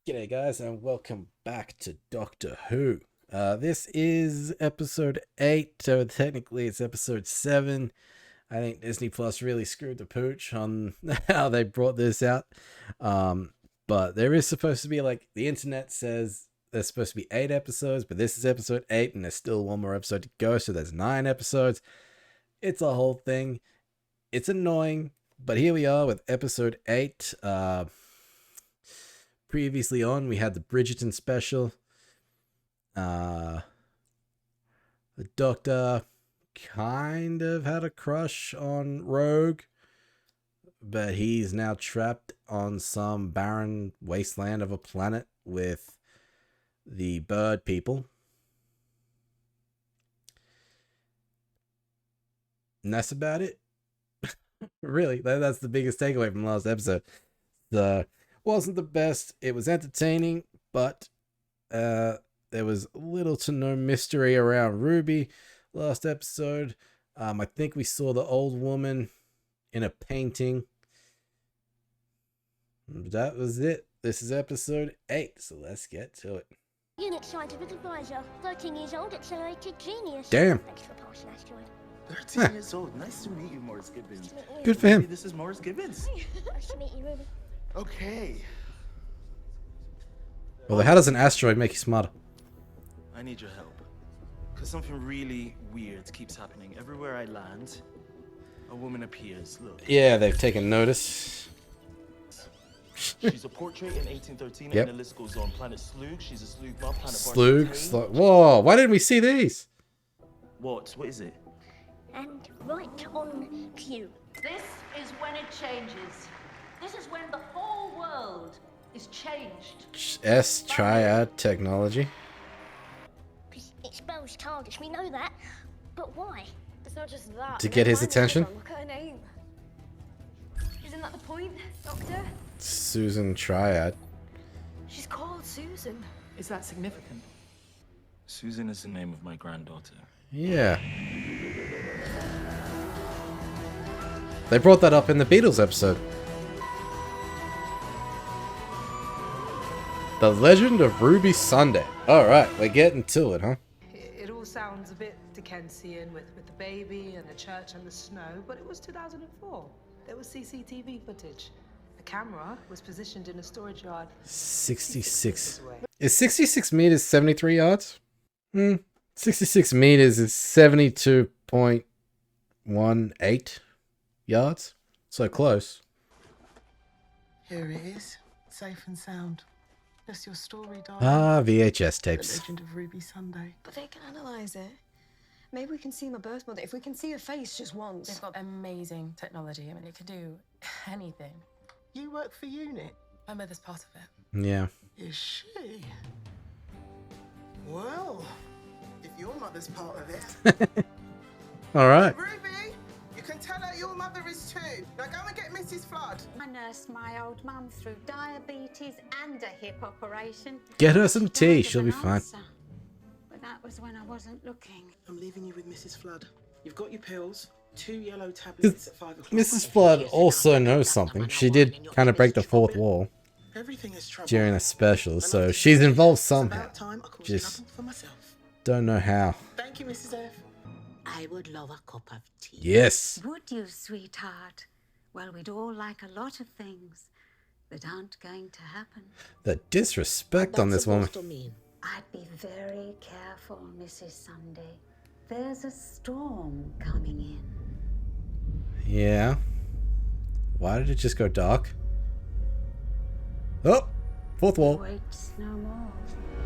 G'day guys and welcome back to Doctor Who. This is episode 8, so technically it's episode 7. I think Disney Plus really screwed the pooch on how they brought this out. But there is supposed to be, like, the internet says there's supposed to be 8 episodes, but this is episode 8 and there's still one more episode to go, so there's 9 episodes. It's a whole thing. It's annoying, but here we are with episode 8. Previously on, we had the Bridgerton special. The Doctor kind of had a crush on Rogue, but he's now trapped on some barren wasteland of a planet with the bird people. And that's about it. Really, that's the biggest takeaway from last episode. Wasn't the best. It was entertaining, but there was little to no mystery around Ruby last episode. I think we saw the old woman in a painting. That was it. This is episode 8, so let's get to it. Unit Scientific Advisor, 13 years old, accelerated genius. Damn. Thanks for passing, asteroid. 13 years old. Nice to meet you, Morris Gibbons. Good for him. This is Morris Gibbons. Nice to meet you, Ruby. Okay. Well, how does an asteroid make you smarter? I need your help. Because something really weird keeps happening. Everywhere I land, a woman appears. Look. Yeah, they've taken notice. She's a portrait in 1813, Yep. and the list goes on. Planet Slug, she's a Slug mob. Planet Slug. Whoa, why didn't we see these? What? What is it? And right on cue. This is when it changes. This is when the whole world is changed. S-Triad technology. It spells TARDIS, we know that. But why? It's not just that. To get his Never mind attention? the Look at her name. Isn't that the point, Doctor? Susan Triad. She's called Susan. Is that significant? Susan is the name of my granddaughter. Yeah. They brought that up in the Beatles episode. The Legend of Ruby Sunday. Alright, we're getting to it, huh? It all sounds a bit Dickensian with the baby and the church and the snow, but it was 2004. There was CCTV footage. The camera was positioned in a storage yard 66. away. Is 66 meters 73 yards? 66 meters is 72.18 yards. So close. Here it is, safe and sound. Just your story, darling. Ah, VHS The tapes. Legend of Ruby Sunday. But they can analyze it. Maybe we can see my birth mother. If we can see her face just once. They've got amazing technology. I mean, it can do anything. You work for UNIT? My mother's part of it. Yeah. Is she? Well, if your mother's part of it. Alright. Ruby, you can tell her your mother is too. Now go and get Mrs. Flood. I nursed my old mum through diabetes and a hip operation. Get her some She tea, died of she'll an be fine. ulcer. But that was when I wasn't looking. I'm leaving you with Mrs. Flood. You've got your pills, 2 yellow tablets at 5 o'clock. Mrs. Flood also knows something. She did kind of break the fourth wall Everything is trouble. during the special, so she's involved It's somehow. about time I caused Just trouble for myself. don't know how. Thank you, Mrs. F. I would love a cup of tea. Yes. Would you, sweetheart? Well, we'd all like a lot of things that aren't going to happen. The disrespect on this woman. I'd be very careful, Mrs. Sunday. There's a storm coming in. Yeah. Why did it just go dark? Oh! Fourth wall. Waits no more.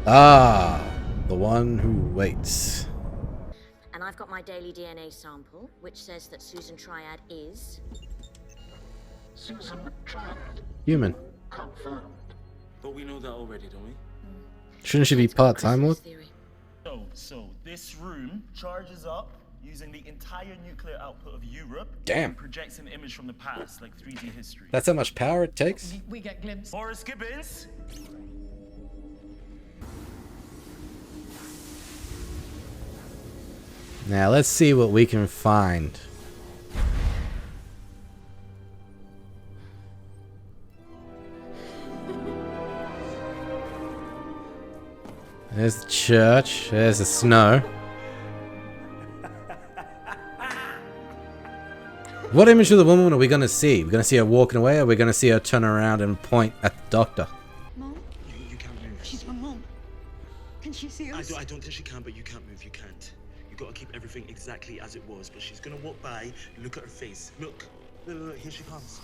Ah! The one who waits. And I've got my daily DNA sample, which says that Susan Triad is... Human. But we know that already, don't we? Shouldn't she be part-time with? So this room charges up using the entire nuclear output of Europe. Damn. And projects an image from the past, like 3D history. That's how much power it takes? We get glimpses. Morris Gibbons. Now let's see what we can find. There's the church. There's the snow. What image of the woman are we going to see? We're going to see her walking away, or are we going to see her turn around and point at the doctor? Mom? You can't move. She's my mom. Can she see us? I don't think she can, but you can't move. You can't. You gotta keep everything exactly as it was. But she's gonna walk by, look at her face. Look. Look, here she comes.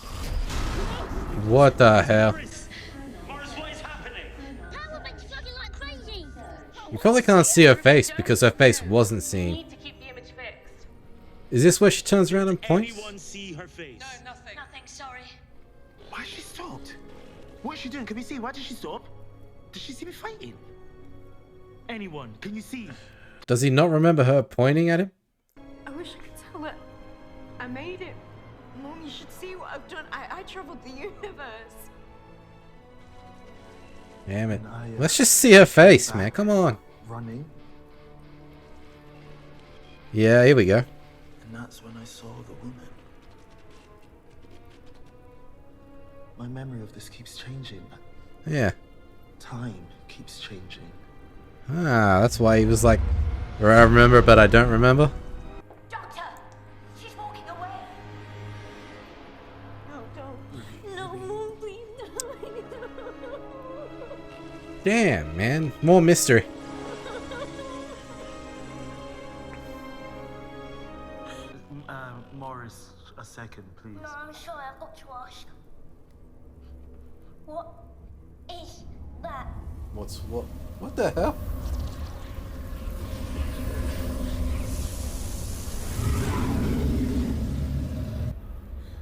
What the hell? Morris, what is happening? How am I struggling like crazy? You probably can't see her face because her face wasn't seen. Need to keep the image fixed. Is this where she turns around and points? Anyone see her face? No, nothing. Nothing, sorry. Why she stopped? What is she doing? Can we see? Why did she stop? Did she see me fighting? Anyone? Can you see? Does he not remember her pointing at him? I wish I could tell her. I made it. Mom, you should see what I've done. I traveled the universe. Damn it. Let's just see her face, man. Come on. Running. Yeah, here we go. And that's when I saw the woman. My memory of this keeps changing. Yeah. Time keeps changing. Ah, that's why he was like, I remember, but I don't remember. Doctor! She's walking away. No, don't. No, Mom, please don't. Damn, man. More mystery. Morris, a second, please. No, I'm sorry, I've got to ask. What is that? What the hell?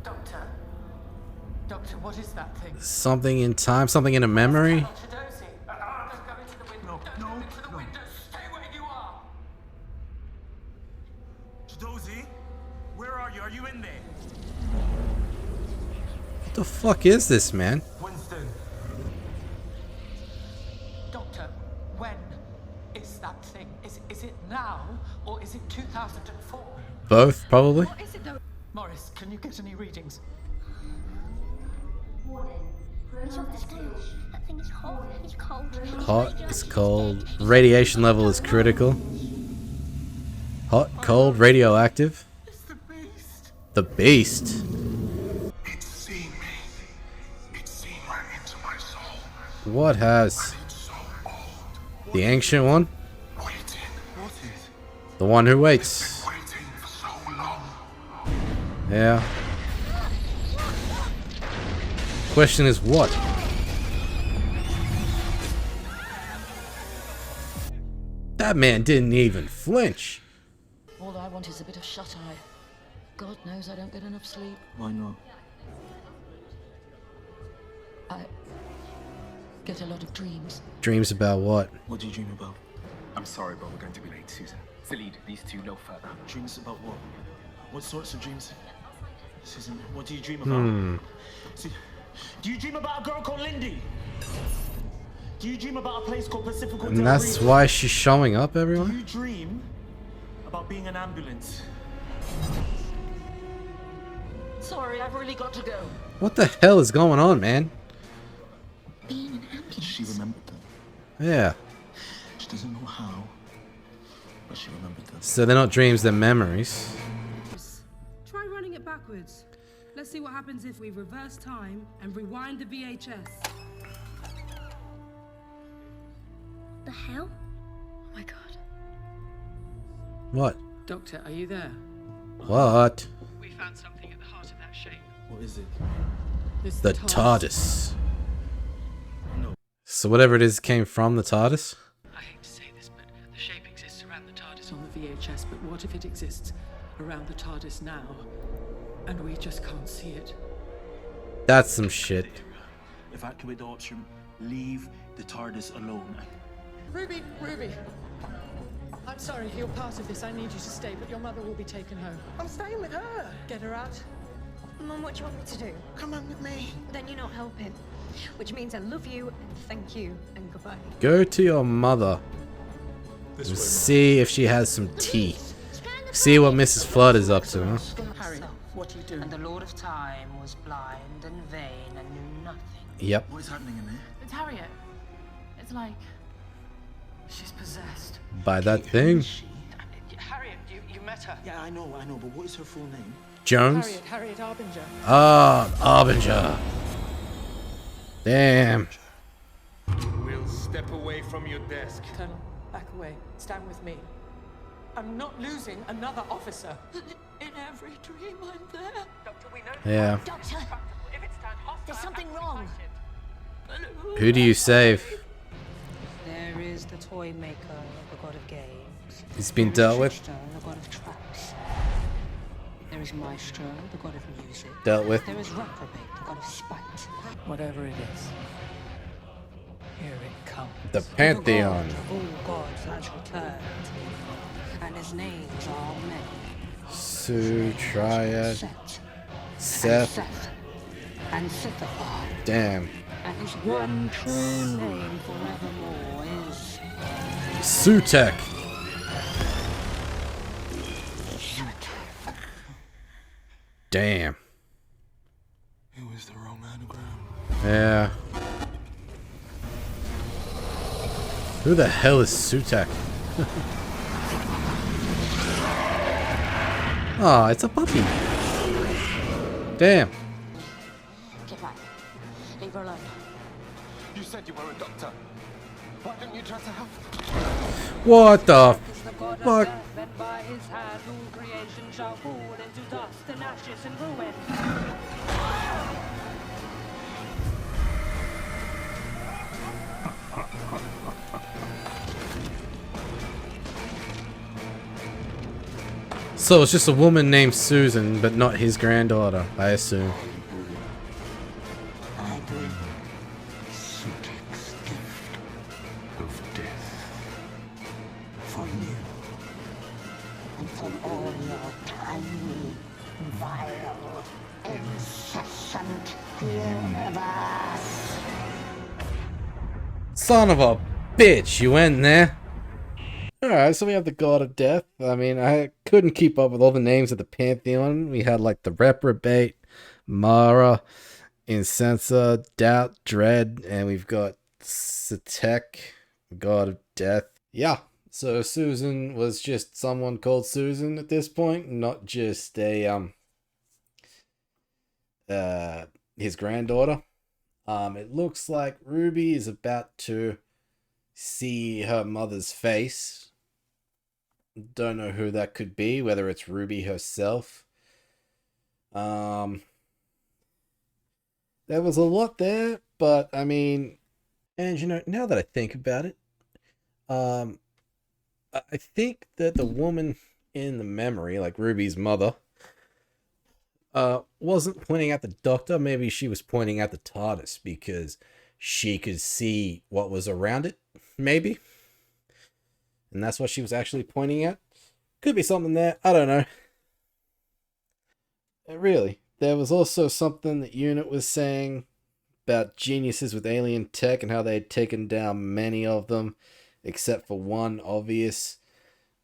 Doctor. Doctor, what is that thing? Something in time, something in a memory? Don't go into the window. Don't go into the window. Stay where you are. Dozy, where are you? Are you in there? What the fuck is this, man? Winston. Doctor, when is that thing? Is it now or is it 2004? Both, probably. What is it though? Morris, can you get any readings? It's off the scale. That thing is hot. It's cold. Hot, it's cold. Radiation level is critical. Hot, cold, radioactive. It's the beast. The beast. It's seen me. It's seen right into my soul. What has? It's so old. The ancient one? Waiting. What is? The one who waits. Waiting for so long. Yeah. Question is what? That man didn't even flinch. All I want is a bit of shut-eye. God knows I don't get enough sleep. Why not? I get a lot of dreams. Dreams about what? What do you dream about? I'm sorry, but we're going to be late, Susan. Salid, these two no further. Dreams about what? What sorts of dreams? Susan, what do you dream about? Do you dream about a girl called Lindy? Do you dream about a place called Pacific And that's why she's showing up, Do everyone? you dream about being an ambulance? Sorry, I've really got to go. What the hell is going on, man? Being an ambulance. She remembered them. Yeah. She doesn't know how, but she remembered them. So they're not dreams, they're memories. Try running it backwards. Let's see what happens if we reverse time and rewind the VHS. The hell? Oh my god. What? Doctor, are you there? What? We found something at the heart of that shape. What is it? It's The TARDIS. No. So whatever it is came from the TARDIS? I hate to say this, but the shape exists around the TARDIS on the VHS, but what if it exists around the TARDIS now, and we just can't see it? That's some shit. Evacuate the ops room. Leave the TARDIS alone. Ruby! I'm sorry, you're part of this. I need you to stay, but your mother will be taken home. I'm staying with her. Get her out. Mom, what do you want me to do? Come on with me. Then you're not helping. Which means I love you and thank you and goodbye. Go to your mother. And see if she has some tea. See what Mrs. Flood is up to, huh? Harry, what are you doing? And the Lord of Time was blind and vain and knew nothing. Yep. What is happening in there? It's Harriet. It's like She's possessed. By that thing? Harriet, you met her. Yeah, I know, but what is her full name? Jones? Harriet Arbinger. Ah, Arbinger. Damn. We'll step away from your desk. Colonel, back away. Stand with me. I'm not losing another officer. In every dream I'm there. Doctor, we know. Yeah. Doctor, there's something wrong. Who do you save? There is the toy maker, the god of games. He's been dealt with. Trickster, the god of traps. There is Maestro, the god of music. Dealt with. There is Reprobate, the god of spite. Whatever it is. Here it comes. The Pantheon. The god of all gods has returned. And his names are many. Sue, Triad, Seth. And Sithafar. Damn. And his one true name forevermore is Sutek. Damn. It was the wrong anagram. Yeah. Who the hell is Sutek? Oh, it's a puppy. Damn. Get back. Leave her alone. You said you were a doctor. Why didn't you try to help? What the fuck? and by his hand all creation shall fall into dust and ashes and ruin. So it's just a woman named Susan, but not his granddaughter, I assume. I bring Sutek's gift of death for you And from all your tiny, vile, incessant universe. Son of a bitch, you went in there. Alright, so we have the God of Death. I mean, I couldn't keep up with all the names of the Pantheon. We had like the Reprobate, Mara, Incensa, Doubt, Dread, and we've got Sutek, God of Death. Yeah, so Susan was just someone called Susan at this point, not just a his granddaughter. It looks like Ruby is about to see her mother's face. Don't know who that could be, whether it's Ruby herself. There was a lot there, but I mean, and you know, now that I think about it, I think that the woman in the memory, like Ruby's mother, wasn't pointing at the doctor. Maybe she was pointing at the TARDIS because she could see what was around it, maybe. And that's what she was actually pointing at. Could be something there. I don't know. Really. There was also something that Unit was saying about geniuses with alien tech and how they had taken down many of them, except for one obvious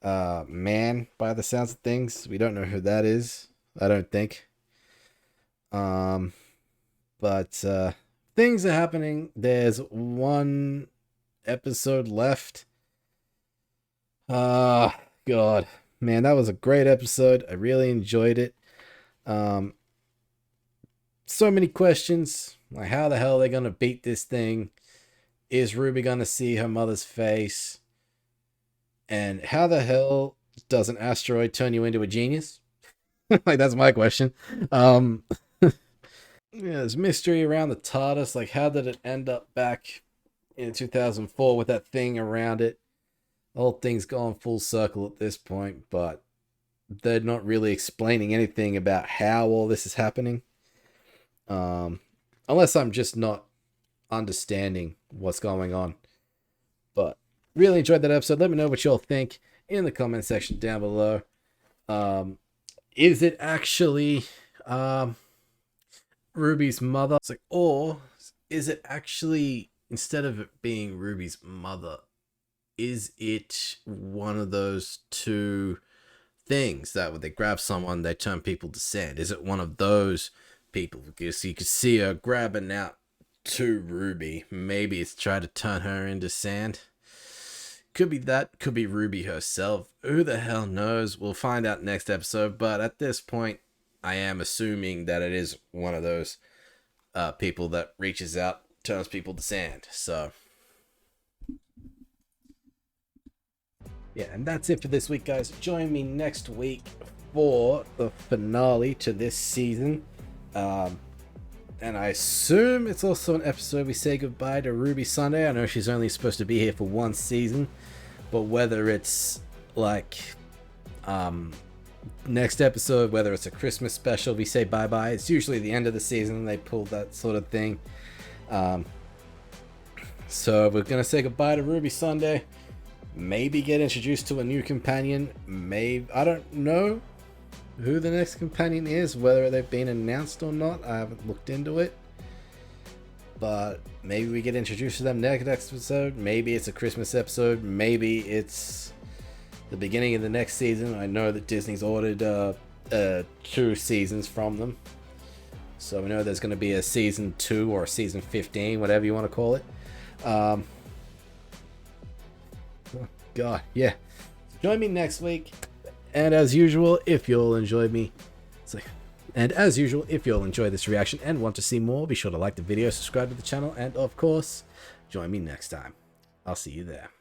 man by the sounds of things. We don't know who that is. I don't think. But things are happening. There's one episode left. God, man, that was a great episode. I really enjoyed it. So many questions. Like, how the hell are they gonna beat this thing? Is Ruby gonna see her mother's face? And how the hell does an asteroid turn you into a genius? Like, that's my question. Yeah, there's mystery around the TARDIS. Like, how did it end up back in 2004 with that thing around it? The whole thing's gone full circle at this point, but they're not really explaining anything about how all this is happening. Unless I'm just not understanding what's going on. But really enjoyed that episode. Let me know what y'all think in the comment section down below. Is it actually Ruby's mother? It's like, or is it actually, instead of it being Ruby's mother, is it one of those two things that when they grab someone, they turn people to sand? Is it one of those people? Because you could see her grabbing out to Ruby. Maybe it's trying to turn her into sand. Could be that, could be Ruby herself. Who the hell knows? We'll find out next episode, but at this point, I am assuming that it is one of those people that reaches out, turns people to sand. So, yeah, and that's it for this week, guys. Join me next week for the finale to this season. And I assume it's also an episode we say goodbye to Ruby Sunday. I know she's only supposed to be here for one season, but whether it's like next episode, whether it's a Christmas special, we say bye-bye. It's usually the end of the season they pull that sort of thing. So we're gonna say goodbye to Ruby Sunday. Maybe get introduced to a new companion. Maybe, I don't know who the next companion is, whether they've been announced or not. I haven't looked into it, but maybe we get introduced to them next episode. Maybe it's a Christmas episode. Maybe it's the beginning of the next season. I know that Disney's ordered 2 seasons from them, so we know there's going to be a season 2 or season 15, whatever you want to call it. Oh God, yeah. Join me next week. And as usual, if you'll enjoy this reaction and want to see more, be sure to like the video, subscribe to the channel, and of course, join me next time. I'll see you there.